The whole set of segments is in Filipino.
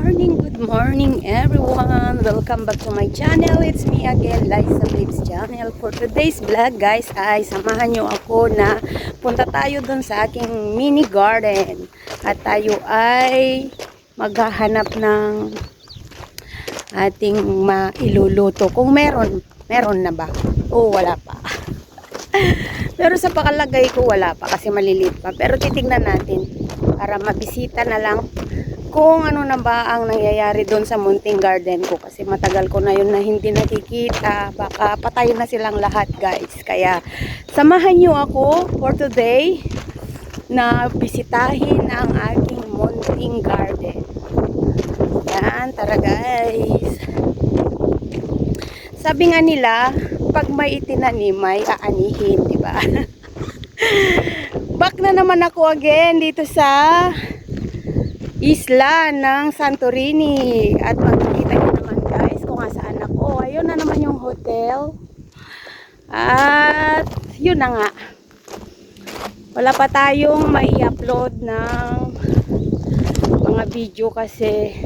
good morning everyone. Welcome back to my channel. It's me again, Liza Lives Channel. For today's vlog guys ay samahan nyo ako na punta tayo dun sa aking mini garden. At tayo ay maghahanap ng ating mailuluto. Kung meron na ba? O wala pa. Pero sa pakalagay ko wala pa kasi maliliit pa. Pero titignan natin para mabisita na lang kung ano na ba ang nangyayari doon sa munting garden ko. Kasi matagal ko na yun na hindi nakikita. Baka patay na silang lahat guys. Kaya samahan nyo ako for today na bisitahin ang aking munting garden. Yan, tara guys. Sabi nga nila, pag may itinanim may aanihin, di ba? Back na naman ako again dito sa isla ng Santorini. At makikita nyo naman guys kung saan ako. Ayun na naman yung hotel. At yun na nga. Wala pa tayong mai-upload ng mga video kasi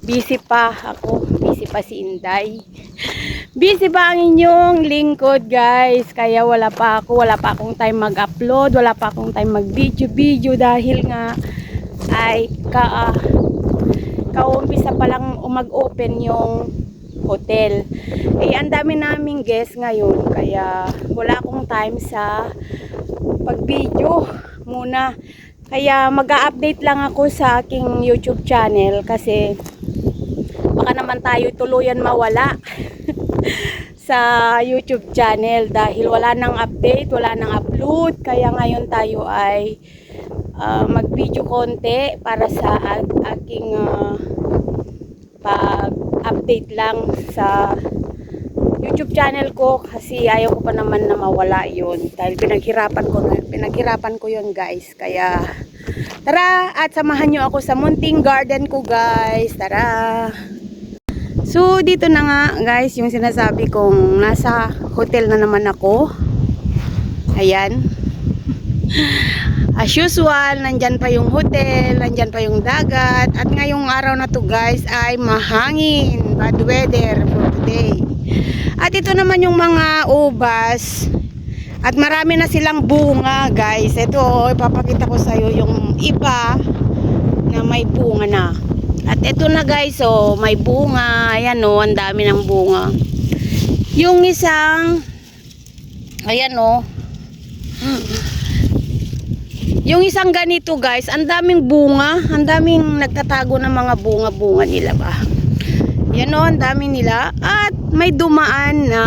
busy pa ako. Busy pa si Inday. Busy pa ang inyong lingkod guys. Kaya wala pa akong time mag-upload, wala pa akong time mag-video dahil nga ay kaumpisa pa lang mag-open yung hotel. Ang dami naming guests ngayon kaya wala akong time sa pag-video muna. Kaya mag-a-update lang ako sa aking YouTube channel kasi baka naman tayo tuluyan mawala sa YouTube channel dahil wala nang update, wala nang upload. Kaya ngayon tayo ay mag-video konti para sa aking pag-update lang sa YouTube channel ko kasi ayaw ko pa naman na mawala yun dahil pinaghirapan ko yun guys. Kaya tara at samahan nyo ako sa munting garden ko guys. Tara. So dito na nga guys yung sinasabi kong nasa hotel na naman ako. Ayan. As usual, nandyan pa yung hotel, nandyan pa yung dagat. At ngayong araw na to guys ay mahangin, bad weather for today. At ito naman yung mga ubas. At marami na silang bunga guys. Ito, ipapakita ko sa iyo yung iba na may bunga na. At ito na guys, may bunga. Ayan ang dami ng bunga. Yung isang, ayan yung isang ganito guys, ang daming bunga. Ang daming nagtatago ng mga bunga-bunga nila ba. Yan ang dami nila. At may dumaan na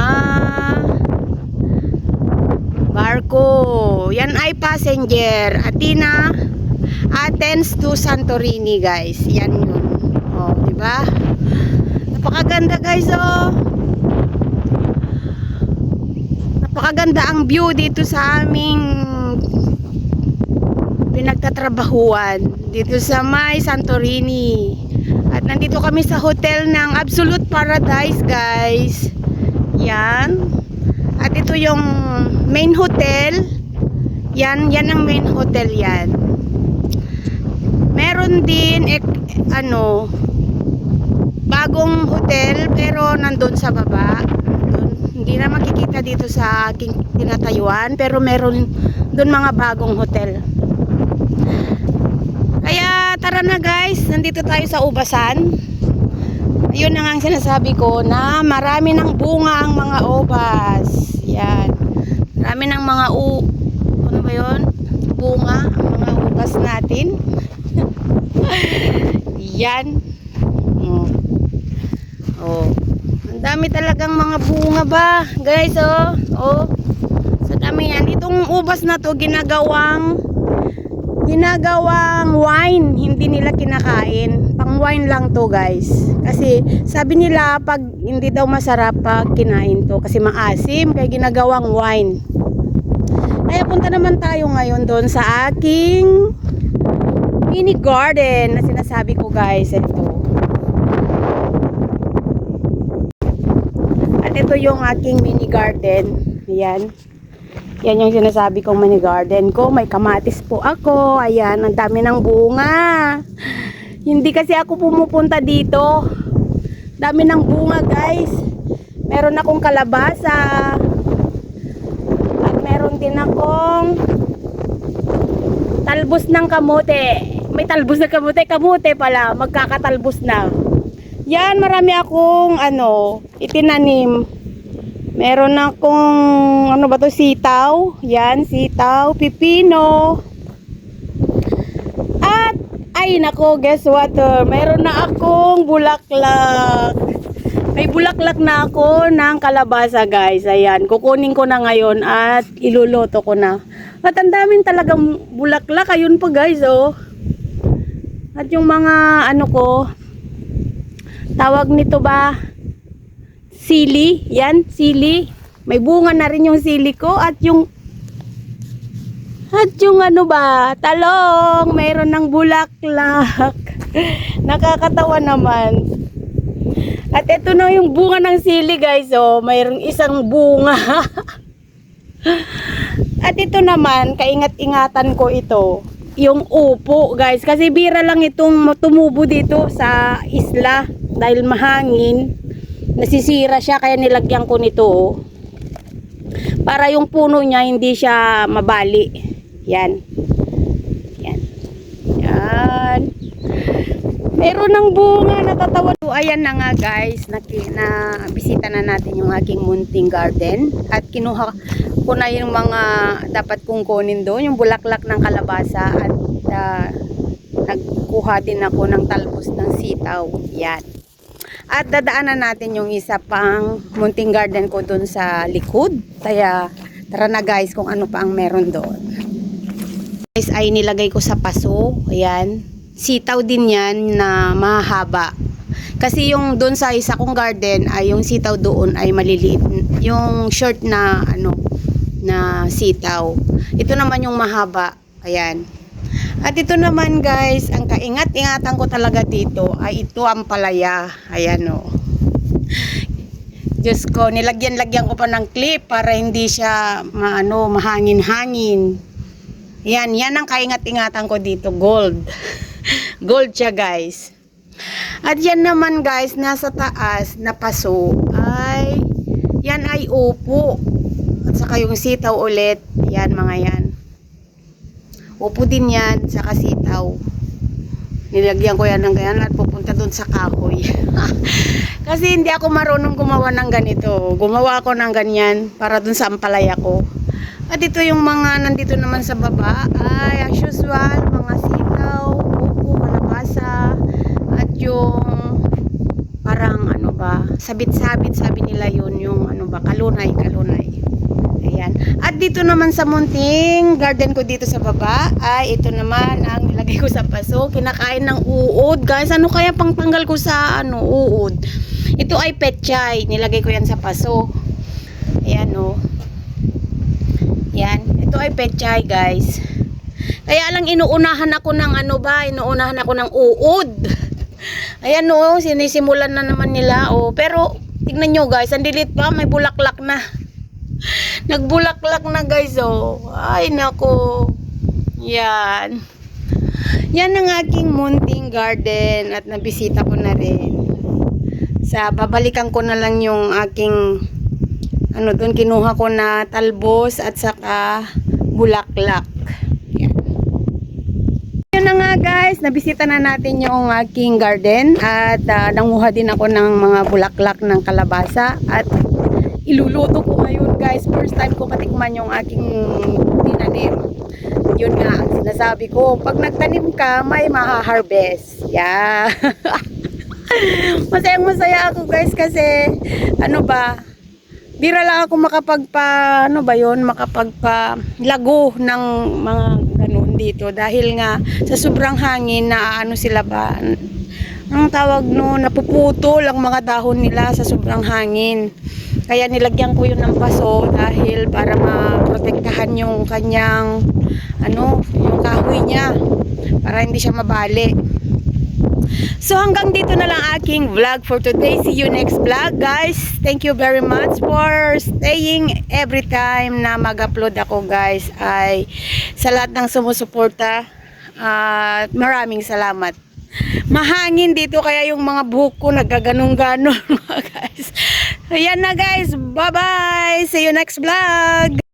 barko. Yan ay passenger. Athens to Santorini guys. Yan yun. Diba? Napakaganda guys Napakaganda ang view dito sa aming pinagtatrabahuan. Dito sa may Santorini. At nandito kami sa hotel ng Absolute Paradise guys. Yan. At ito yung main hotel. Yan ang main hotel yan. Meron din bagong hotel pero nandun sa baba. Hindi na makikita dito sa aking tinatayuan pero meron dun mga bagong hotel. Kaya tara na guys, nandito tayo sa ubasan. Ayun na nga ang sinasabi ko na marami ng bunga ang mga ubas. Yan. Marami ng mga bunga ang mga ubas natin. Yan. Ang dami talagang mga bunga ba guys sa dami yan. Itong ubas na to ginagawang wine, hindi nila kinakain. Pang wine lang to guys. Kasi sabi nila pag hindi daw masarap pag kinain to kasi maasim kaya ginagawang wine. Kaya punta naman tayo ngayon doon sa aking mini garden na sinasabi ko guys. At ito yung aking mini garden. Ayan. Yan yung sinasabi kong mini garden ko. May kamatis po ako. Ayan, ang dami ng bunga. Hindi kasi ako pumupunta dito. Dami ng bunga, guys. Meron akong kalabasa. At meron din akong talbos ng kamote. May talbos na kamote. Kamote pala. Magkakatalbos na. Yan, marami akong itinanim. Meron akong sitaw. Yan, sitaw, pipino. At ay nako, guess what? Meron na akong bulaklak. May bulaklak na ako ng kalabasa, guys. Ayan, kukunin ko na ngayon at iluluto ko na. At ang daming talagang bulaklak. Ayun po, guys, oh. At yung mga tawag nito ba? Sili. Yan, sili. May bunga na rin yung sili ko. At yung talong. Mayroon ng bulaklak. Nakakatawa naman. At ito na yung bunga ng sili, guys. Oh, mayroong isang bunga. At ito naman, kaingat-ingatan ko ito. Yung upo, guys. Kasi bira lang itong tumubo dito sa isla. Dahil mahangin. Nasisira siya, kaya nilagyan ko nito. Oh. Para yung puno niya, hindi siya mabali. Yan. Yan. Yan. Meron ng bunga, natatawa. So, ayan na nga, guys, na bisita na natin yung aking munting garden. At kinuha ko na yung mga dapat kong kunin doon, yung bulaklak ng kalabasa. At nagkuha din ako ng talbos ng sitaw. Yan. At dadaanan natin yung isa pang munting garden ko doon sa likod. Kaya tara na, guys, kung ano pa ang meron doon. Guys, ay nilagay ko sa paso. Ayan. Sitaw din yan na mahaba. Kasi yung doon sa isa kong garden ay yung sitaw doon ay maliliit. Yung short na na sitaw. Ito naman yung mahaba. Ayan. At ito naman, guys, ang kaingat-ingatan ko talaga dito ay ito ang palaya. Ayan, o. Diyos ko, nilagyan-lagyan ko pa ng clip para hindi siya mahangin-hangin. Yan ang kaingat-ingatan ko dito, gold. Gold siya, guys. At yan naman, guys, nasa taas na paso ay yan ay upo. At saka yung sitaw ulit. Yan, mga yan. Upo din yan, saka sitaw. Nilagyan ko yan ng ganyan at pupunta doon sa kahoy. Kasi hindi ako marunong gumawa ng ganito. Gumawa ako ng ganyan para doon sa ampalaya ko. At ito yung mga nandito naman sa baba ay as usual, mga sitaw, upo, kalabasa, at yung parang sabit-sabit, sabi nila yun, yung kalunay. Ayan. At dito naman sa munting garden ko dito sa baba ay ito naman ang nilagay ko sa paso. Kinakain ng uod, guys. Ano kaya pang tanggal ko sa uod? Ito ay petchay. Nilagay ko yan sa paso. Ayan, o. Yan. Ito ay petchay, guys. Kaya lang inuunahan ako ng inuunahan ako ng uod. Ayan, o. Sinisimulan na naman nila, o. Pero tignan nyo, guys. Ang dilit pa. May bulaklak na. Nagbulaklak na, guys, oh. Ay, nako. Yan. Yan ang aking munting garden at nabisita ko na rin. Babalikan ko na lang yung aking doon kinuha ko na talbos at saka bulaklak. Yan. Yun na nga, guys, nabisita na natin yung aking garden at nanguha din ako ng mga bulaklak ng kalabasa at iluluto ko ngayon, guys. First time ko matikman yung aking tinanim. Yun nga ang sinasabi ko. Pag nagtanim ka, may maha-harvest. Yeah. Masayang-masaya ako, guys, kasi bira lang ako makapagpa-lago ng mga ganun dito. Dahil nga, sa sobrang hangin, ang tawag napuputol ang mga dahon nila sa sobrang hangin. Kaya nilagyan ko yun ng paso dahil para maprotektahan yung kanyang yung kahoy niya para hindi siya mabali. So hanggang dito na lang aking vlog for today. See you next vlog, guys. Thank you very much for staying every time na mag-upload ako, guys. Ay sa lahat ng sumusuporta, maraming salamat. Mahangin dito kaya yung mga buhok ko nagaganong-ganon mga guys. Ayan na guys. Bye-bye. See you next vlog.